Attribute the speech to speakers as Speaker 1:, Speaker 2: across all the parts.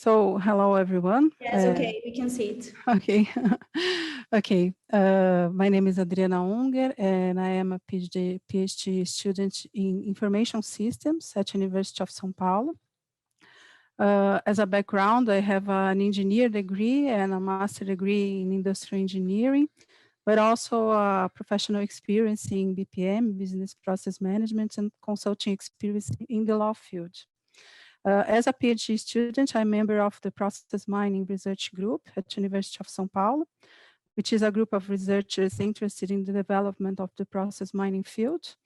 Speaker 1: So, hello everyone.
Speaker 2: Yes, okay, we can see it.
Speaker 1: Okay, okay. My name is Adriana Unger, and I am a PhD student in Information Systems at University of São Paulo. As a background, I have an engineer degree and a master degree in industrial engineering, but also a professional experience in BPM, business process management, and consulting experience in the law field. As a PhD student, I'm a member of the Process Mining Research Group at University of São Paulo, which is a group of researchers interested in the development of the process mining field.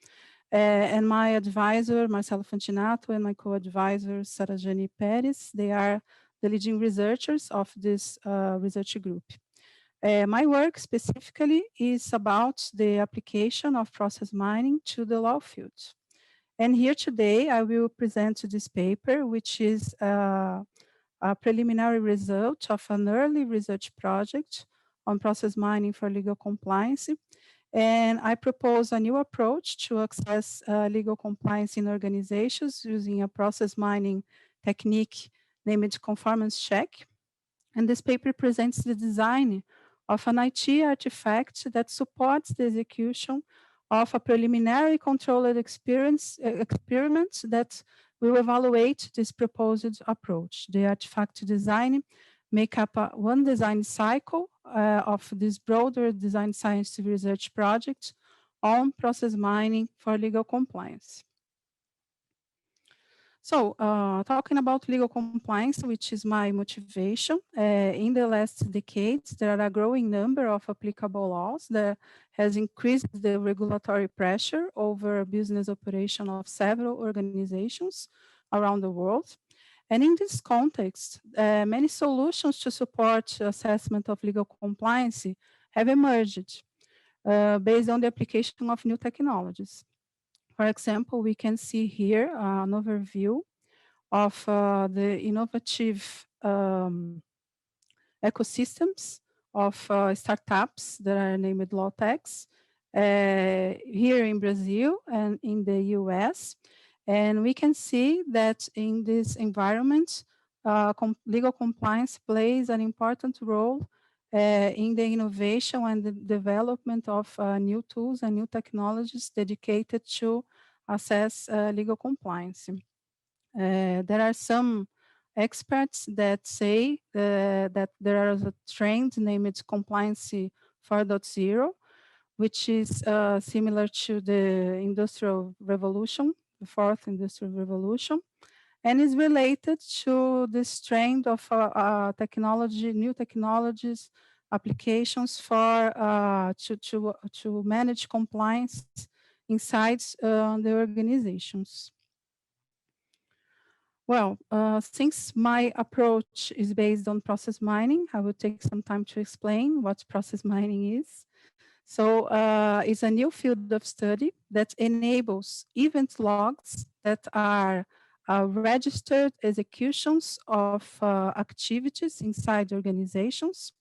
Speaker 1: And my advisor, Marcelo Fantinato, and my co-advisor, Sarajani Perez, they are the leading researchers of this research group. My work specifically is about the application of process mining to the law field. And here today, I will present this paper, which is a preliminary result of an early research project on process mining for legal compliance. And I propose a new approach to access legal compliance in organizations using a process mining technique named conformance check. And this paper presents the design of an IT artifact that supports the execution of a preliminary controlled experiment that will evaluate this proposed approach. The artifact design make up one design cycle of this broader design science research project on process mining for legal compliance. So, talking about legal compliance, which is my motivation, in the last decades, there are a growing number of applicable laws that has increased the regulatory pressure over business operation of several organizations around the world. And in this context, many solutions to support assessment of legal compliance have emerged based on the application of new technologies. For example, we can see here an overview of the innovative ecosystems of startups that are named Lawtechs here in Brazil and in the US. And we can see that in this environment, legal compliance plays an important role in the innovation and the development of new tools and new technologies dedicated to assess legal compliance. There are some experts that say that there is a trend named Compliance 4.0, which is similar to the Industrial Revolution, the fourth Industrial Revolution, and is related to this trend of new technologies, applications for to manage compliance inside the organizations. Well, since my approach is based on process mining, I will take some time to explain what process mining is. So it's a new field of study that enables event logs that are registered executions of activities inside organizations.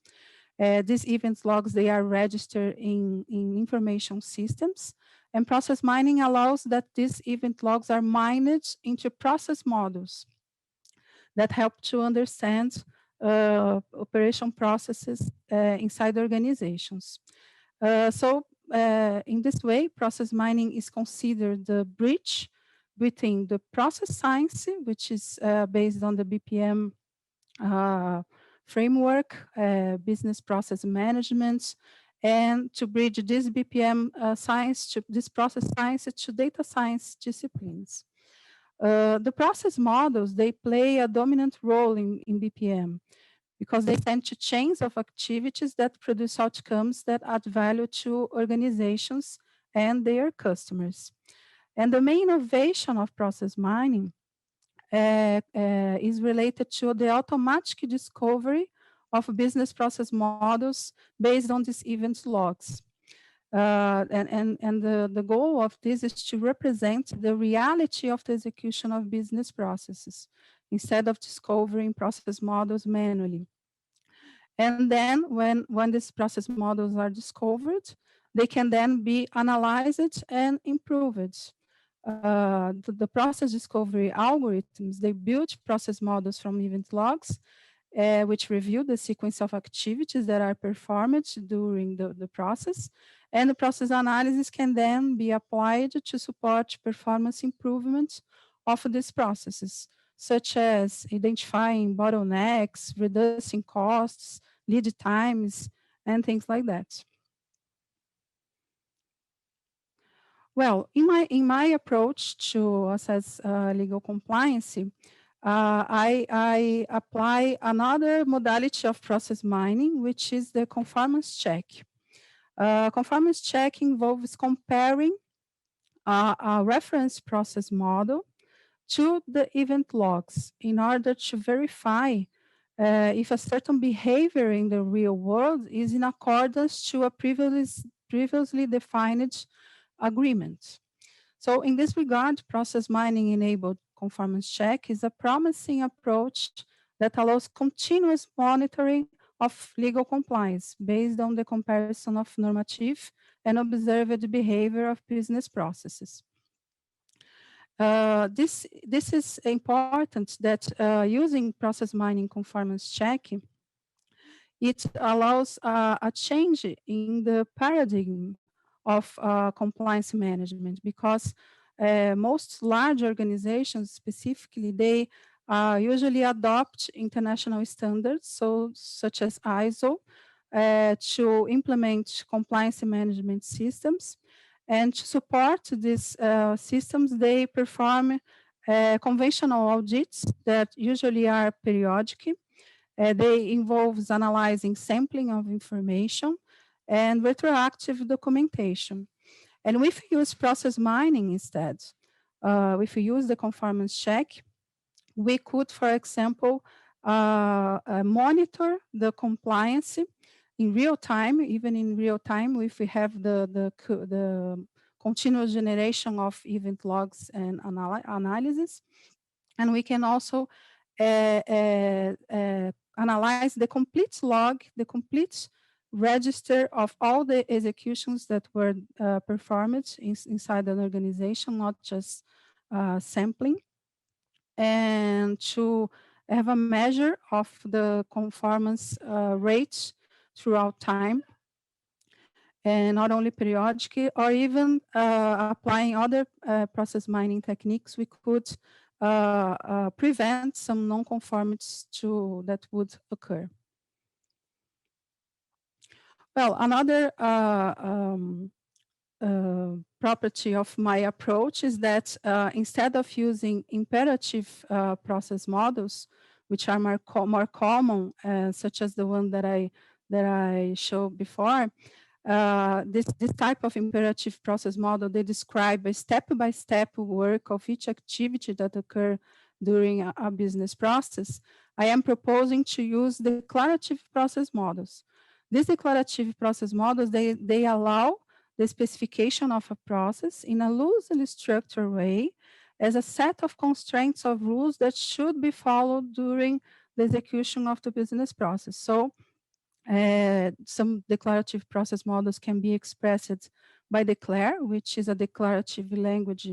Speaker 1: These event logs, they are registered in information systems, and process mining allows that these event logs are mined into process models that help to understand operation processes inside organizations. In this way, process mining is considered the bridge between the process science, which is based on the BPM framework, business process management, and to bridge this BPM science, to this process science to data science disciplines. The process models, they play a dominant role in BPM because they tend to chains of activities that produce outcomes that add value to organizations and their customers. And the main innovation of process mining is related to the automatic discovery of business process models based on these event logs. The goal of this is to represent the reality of the execution of business processes instead of discovering process models manually. And then when these process models are discovered, they can then be analyzed and improved The process discovery algorithms, they build process models from event logs, which review the sequence of activities that are performed during the process. And the process analysis can then be applied to support performance improvements of these processes, such as identifying bottlenecks, reducing costs, lead times, and things like that. Well, in my approach to assess legal compliance, I apply another modality of process mining, which is the conformance check. Conformance check involves comparing a reference process model to the event logs in order to verify if a certain behavior in the real world is in accordance to a previously defined agreement. So in this regard, process mining enabled conformance check is a promising approach that allows continuous monitoring of legal compliance based on the comparison of normative and observed behavior of business processes. This is important that using process mining conformance check, it allows a change in the paradigm of compliance management, because most large organizations specifically, they usually adopt international standards, so such as ISO, to implement compliance management systems. And to support these systems, they perform conventional audits that usually are periodic. They involves analyzing sampling of information and retroactive documentation. And if we use process mining instead, if we use the conformance check, we could, for example, monitor the compliance in real time, even in real time, if we have the continuous generation of event logs and analysis. And we can also analyze the complete log, the complete register of all the executions that were performed inside an organization, not just sampling, and to have a measure of the conformance rates throughout time, and not only periodically, or even applying other process mining techniques, we could prevent some non-conformities that would occur. Well, another property of my approach is that instead of using imperative process models, which are more common, such as the one that I showed before, this type of imperative process model, they describe a step-by-step work of each activity that occur during a business process. I am proposing to use declarative process models. These declarative process models, they allow the specification of a process in a loosely structured way as a set of constraints of rules that should be followed during the execution of the business process. So some declarative process models can be expressed by declare, which is a declarative language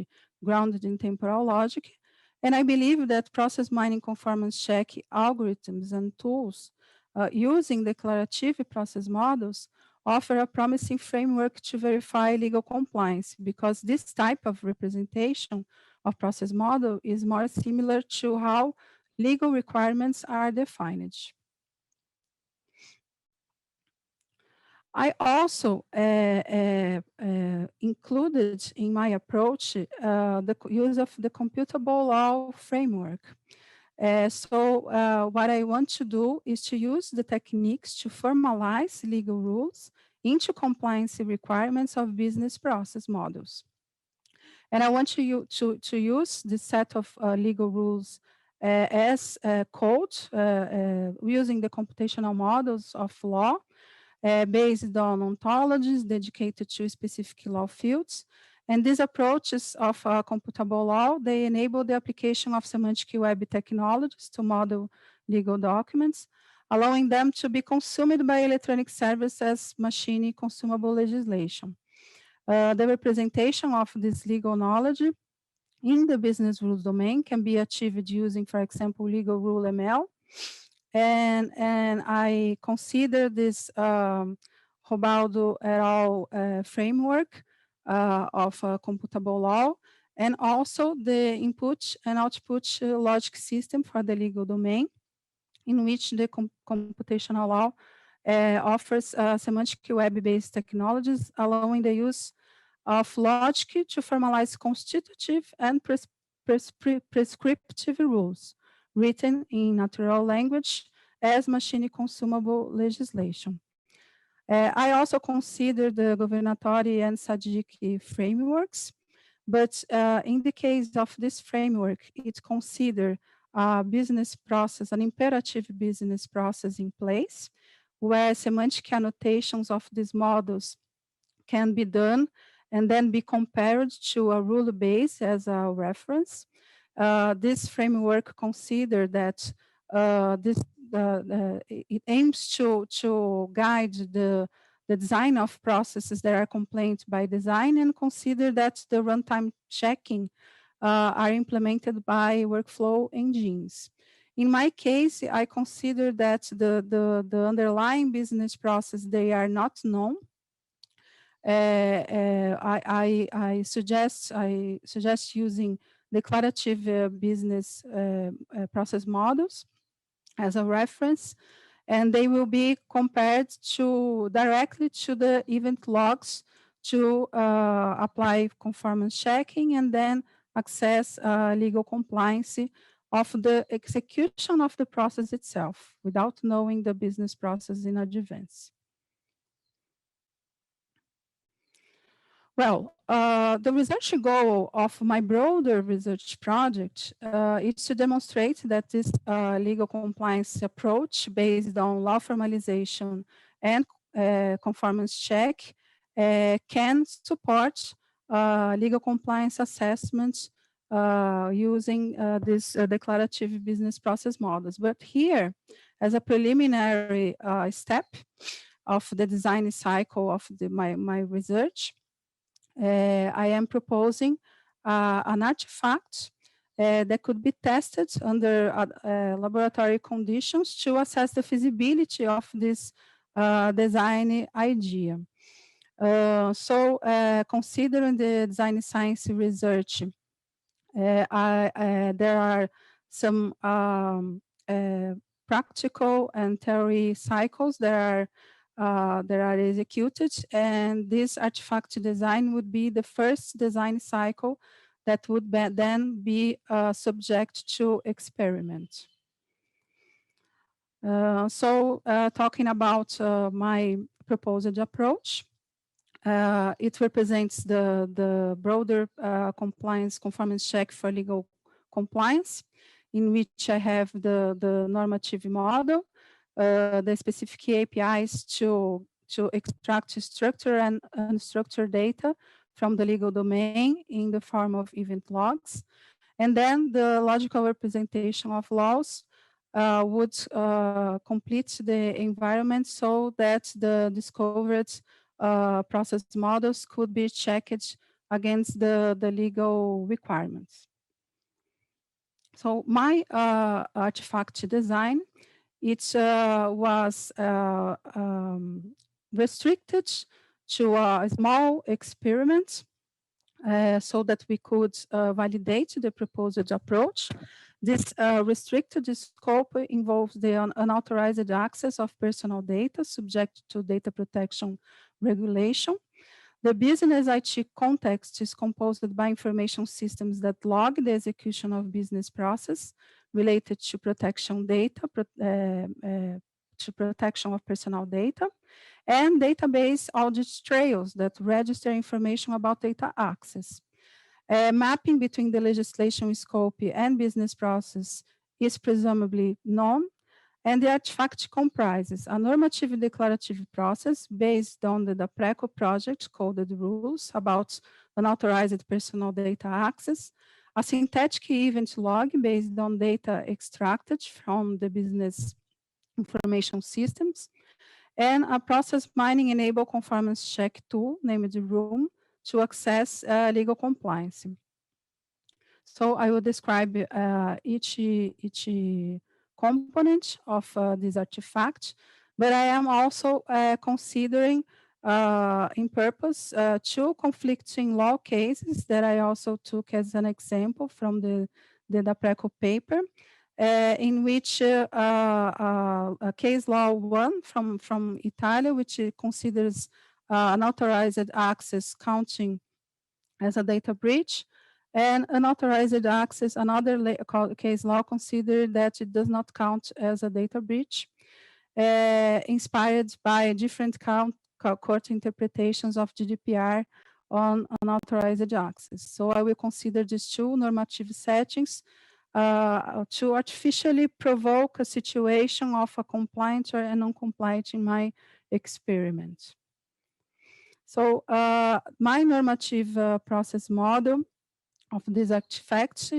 Speaker 1: grounded in temporal logic. And I believe that process mining conformance check algorithms and tools using declarative process models offer a promising framework to verify legal compliance, because this type of representation of process model is more similar to how legal requirements are defined. I also included in my approach the use of the computable law framework. What I want to do is to use the techniques to formalize legal rules into compliance requirements of business process models. And I want to use this set of legal rules as code using the computational models of law based on ontologies dedicated to specific law fields. And these approaches of computable law, they enable the application of semantic web technologies to model legal documents, allowing them to be consumed by electronic services as machine consumable legislation. The representation of this legal knowledge in the business rules domain can be achieved using, for example, legal rule ML. And I consider this Robaldo et al. Framework of computable law, and also the input and output logic system for the legal domain, in which the computational law offers semantic web-based technologies, allowing the use of logic to formalize constitutive and prescriptive rules written in natural language as machine consumable legislation. I also consider the governatory and SADC frameworks, but in the case of this framework, it considers a business process, an imperative business process in place, where semantic annotations of these models can be done and then be compared to a rule base as a reference. This framework consider that it aims to guide the design of processes that are complained by design, and consider that the runtime checking are implemented by workflow engines. In my case, I consider that the underlying business process, they are not known. I suggest using declarative business process models as a reference, and they will be compared to directly to the event logs to apply conformance checking and then access legal compliance of the execution of the process itself without knowing the business process in advance. Well, the research goal of my broader research project is to demonstrate that this legal compliance approach based on law formalization and conformance check can support legal compliance assessments using these declarative business process models. But here, as a preliminary step of the design cycle of my research, I am proposing an artifact that could be tested under laboratory conditions to assess the feasibility of this design idea. Considering the design science research, there are some practical and theory cycles that are executed, and this artifact design would be the first design cycle that would then be subject to experiment. Talking about my proposed approach, it represents the broader conformance check for legal compliance, in which I have the normative model, the specific APIs to extract structured and unstructured data from the legal domain in the form of event logs. And then the logical representation of laws would complete the environment so that the discovered process models could be checked against the legal requirements. So my artifact design, it was restricted to a small experiment so that we could validate the proposed approach. This restricted scope involves the unauthorized access of personal data subject to data protection regulation. The business IT context is composed by information systems that log the execution of business process related to protection data, to protection of personal data, and database audit trails that register information about data access. Mapping between the legislation scope and business process is presumably known, and the artifact comprises a normative declarative process based on the DAPRECO project coded rules about unauthorized personal data access, a synthetic event log based on data extracted from the business information systems, and a process mining enabled conformance check tool named Room to access legal compliance. So I will describe each component of this artifact, but I am also considering in purpose two conflicting law cases that I also took as an example from the DAPRECO paper, in which case law one from Italy, which considers unauthorized access counting as a data breach, and unauthorized access, another case law considered that it does not count as a data breach, inspired by different court interpretations of GDPR on unauthorized access. So I will consider these two normative settings to artificially provoke a situation of a compliant or a non-compliant in my experiment. So my normative process model of these artifacts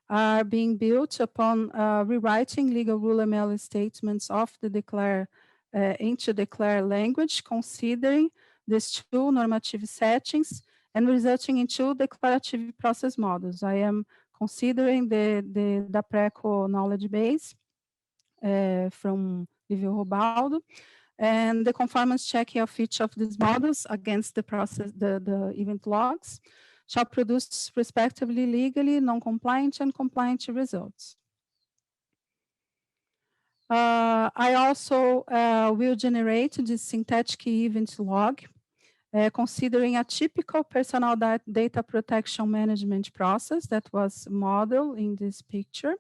Speaker 1: are being built upon rewriting legal rule-ML statements of the declare into declare language, considering these two normative settings and resulting in two declarative process models. I am considering the DAPRECO knowledge base from Livio Robaldo, and the conformance checking of each of these models against the process, the event logs, shall produce respectively legally non-compliant and compliant results. I also will generate this synthetic event log, considering a typical personal data protection management process that was modeled in this picture.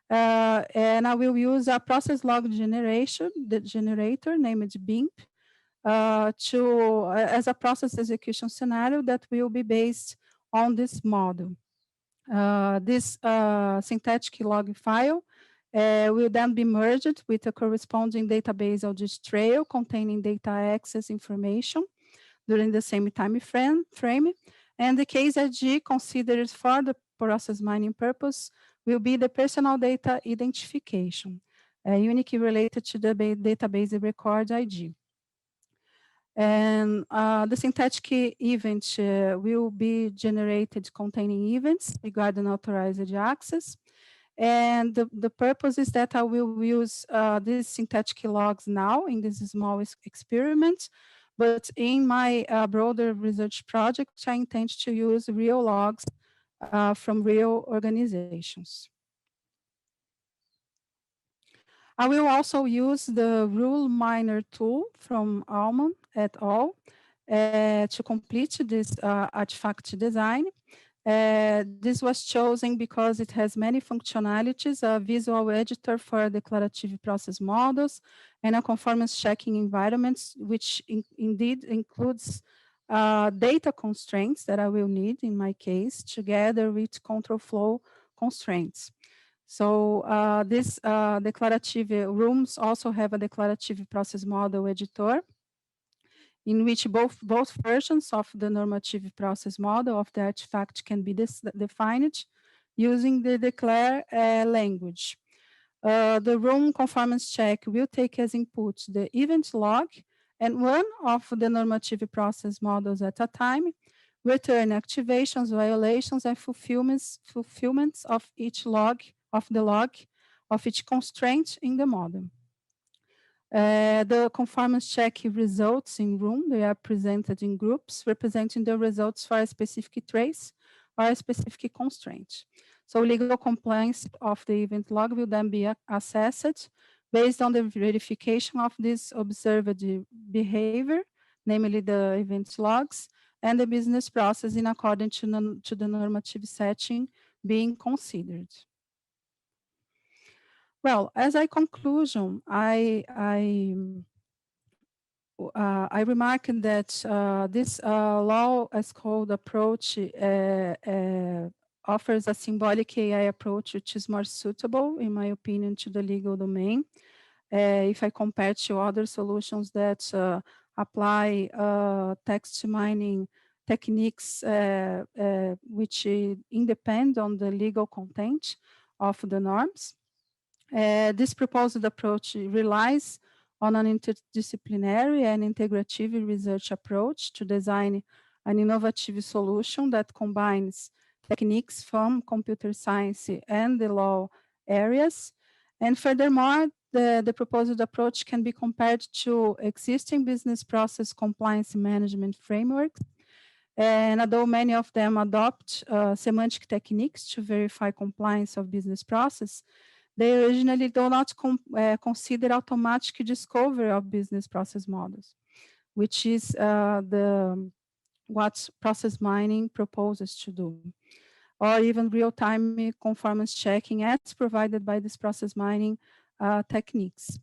Speaker 1: And I will use a process log generation, the generator named BIMP, as a process execution scenario that will be based on this model. This synthetic log file will then be merged with a corresponding database audit trail containing data access information during the same time frame, and the case ID considered for the process mining purpose will be the personal data identification, uniquely related to the database record ID. And the synthetic event will be generated containing events regarding authorized access. And the purpose is that I will use these synthetic logs now in this small experiment, but in my broader research project, I intend to use real logs from real organizations. I will also use the Ruleminer tool from Alman et al. To complete this artifact design. This was chosen because it has many functionalities, a visual editor for declarative process models, and a conformance checking environments, which indeed includes data constraints that I will need in my case, together with control flow constraints. So this declarative rooms also have a declarative process model editor, in which both versions of the normative process model of the artifact can be defined using the declare language. The room conformance check will take as input the event log and one of the normative process models at a time, return activations, violations, and fulfillments of each log, of the log, of each constraint in the model. The conformance check results in room, they are presented in groups representing the results for a specific trace or a specific constraint. So legal compliance of the event log will then be assessed based on the verification of this observed behavior, namely the event logs, and the business process in accordance to the normative setting being considered. Well, as a conclusion, I remarked that this law as code approach offers a symbolic AI approach which is more suitable, in my opinion, to the legal domain. If I compare to other solutions that apply text mining techniques which independ on the legal content of the norms. This proposed approach relies on an interdisciplinary and integrative research approach to design an innovative solution that combines techniques from computer science and the law areas. And furthermore, the proposed approach can be compared to existing business process compliance management frameworks. And although many of them adopt semantic techniques to verify compliance of business process, they originally do not consider automatic discovery of business process models, which is what process mining proposes to do, or even real-time conformance checking as provided by these process mining techniques.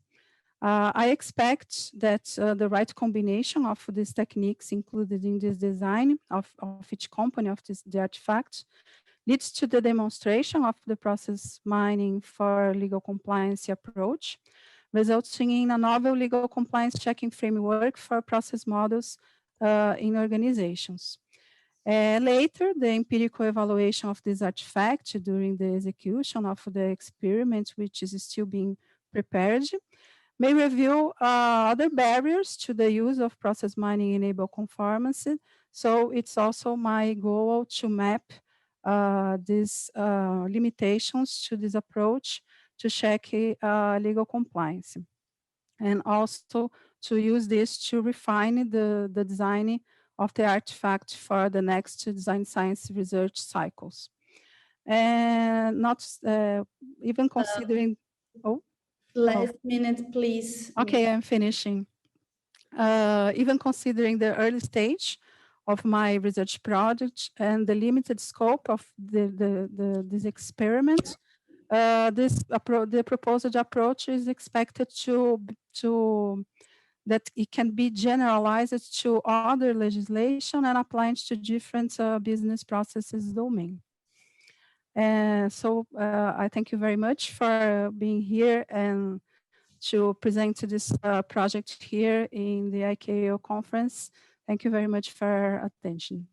Speaker 1: I expect that the right combination of these techniques included in this design of each component of the artifact leads to the demonstration of the process mining for legal compliance approach, resulting in a novel legal compliance checking framework for process models in organizations. Later, the empirical evaluation of this artifact during the execution of the experiment, which is still being prepared, may reveal other barriers to the use of process mining enabled conformance. So it's also my goal to map these limitations to this approach to check legal compliance, and also to use this to refine the design of the artifact for the next design science research cycles. And not even considering, oh,
Speaker 2: Last minute, please.
Speaker 1: okay, I'm finishing. Even considering the early stage of my research project and the limited scope of this experiment, the proposed approach is expected to that it can be generalized to other legislation and applied to different business processes domain. So I thank you very much for being here and to present this project here in the ICAO conference. Thank you very much for attention.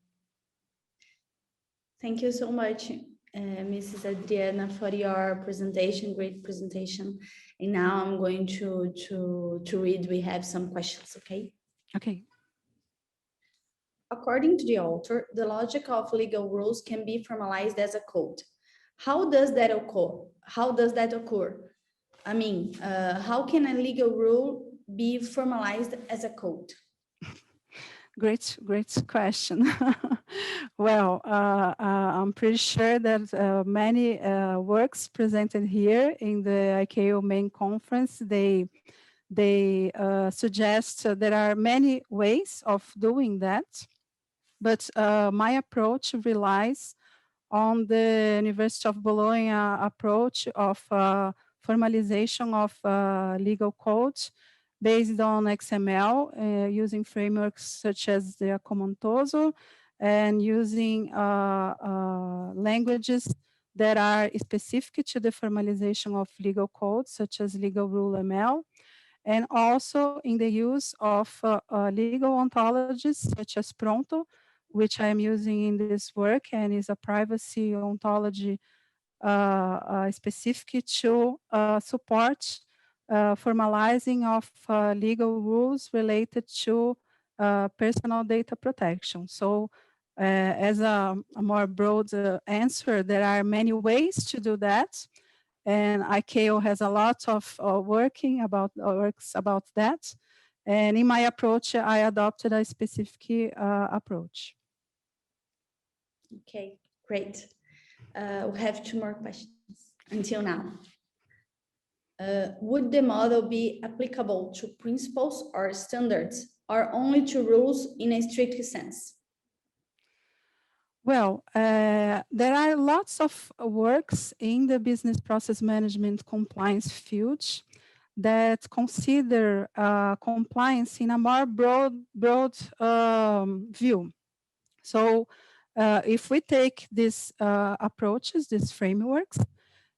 Speaker 2: Thank you so much, Mrs. Adriana, for your presentation, great presentation. And now I'm going to read, we have some questions, okay?
Speaker 1: Okay.
Speaker 2: According to the author, the logic of legal rules can be formalized as a code. How does that occur? How does that occur? I mean, how can a legal rule be formalized as a code?
Speaker 1: Great question. Well, I'm pretty sure that many works presented here in the ICAO main conference, they suggest there are many ways of doing that, but my approach relies on the University of Bologna approach of formalization of legal codes based on XML, using frameworks such as the Comontoso, and using languages that are specific to the formalization of legal codes, such as legal rule ML, and also in the use of legal ontologies such as Pronto, which I am using in this work, and is a privacy ontology specific to support formalizing of legal rules related to personal data protection. So as a more broad answer, there are many ways to do that. And ICAO has a lot of works about that. And in my approach, I adopted a specific approach.
Speaker 2: Okay, great. We have two more questions until now. Would the model be applicable to principles or standards, or only to rules in a strict sense?
Speaker 1: Well, there are lots of works in the business process management compliance field that consider compliance in a more broad view. So if we take these approaches, these frameworks,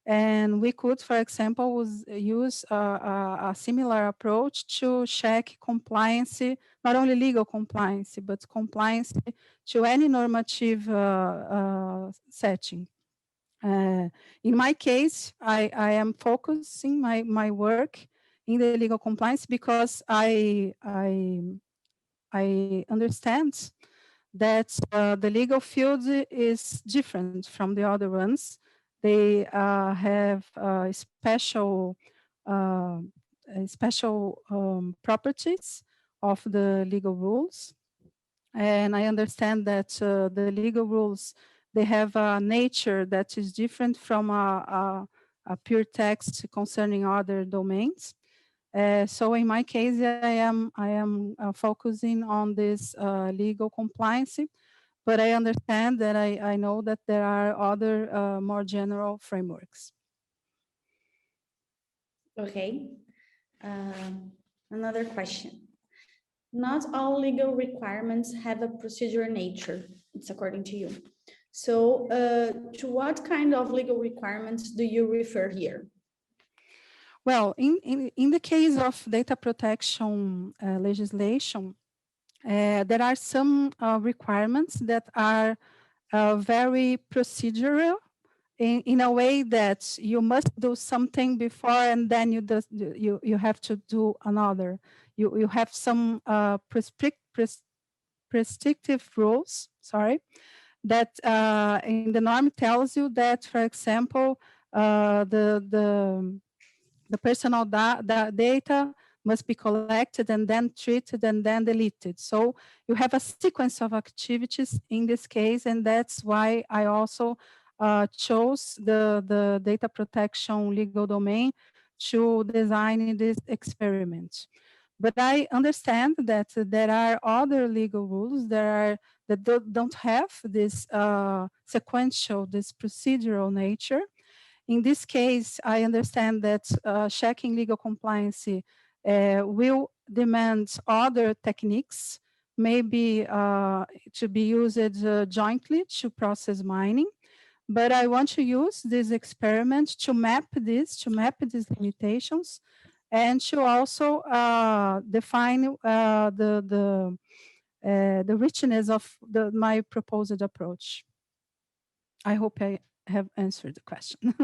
Speaker 1: and we could, for example, use a similar approach to check compliance, not only legal compliance, but compliance to any normative setting. In my case, I am focusing my work in the legal compliance because I understand that the legal field is different from the other ones. They have uh, special properties of the legal rules. And I understand that the legal rules, they have a nature that is different from a pure text concerning other domains. So in my case, I am focusing on this legal compliance, but I understand that I know that there are other more general frameworks.
Speaker 2: Okay. Another question. Not all legal requirements have a procedural nature. It's according to you. So, to what kind of legal requirements do you refer here?
Speaker 1: Well, in the case of data protection legislation, there are some requirements that are very procedural in a way that you must do something before and then you have to do another. You have some prescriptive rules, sorry, that in the norm tells you that, for example, the personal data must be collected and then treated and then deleted. So you have a sequence of activities in this case, and that's why I also chose the data protection legal domain to design this experiment. But I understand that there are other legal rules that don't have this sequential, this procedural nature. In this case, I understand that checking legal compliance will demand other techniques, maybe to be used jointly to process mining. But I want to use this experiment to map these limitations, and to also define the richness of my proposed approach. I hope I have answered the question.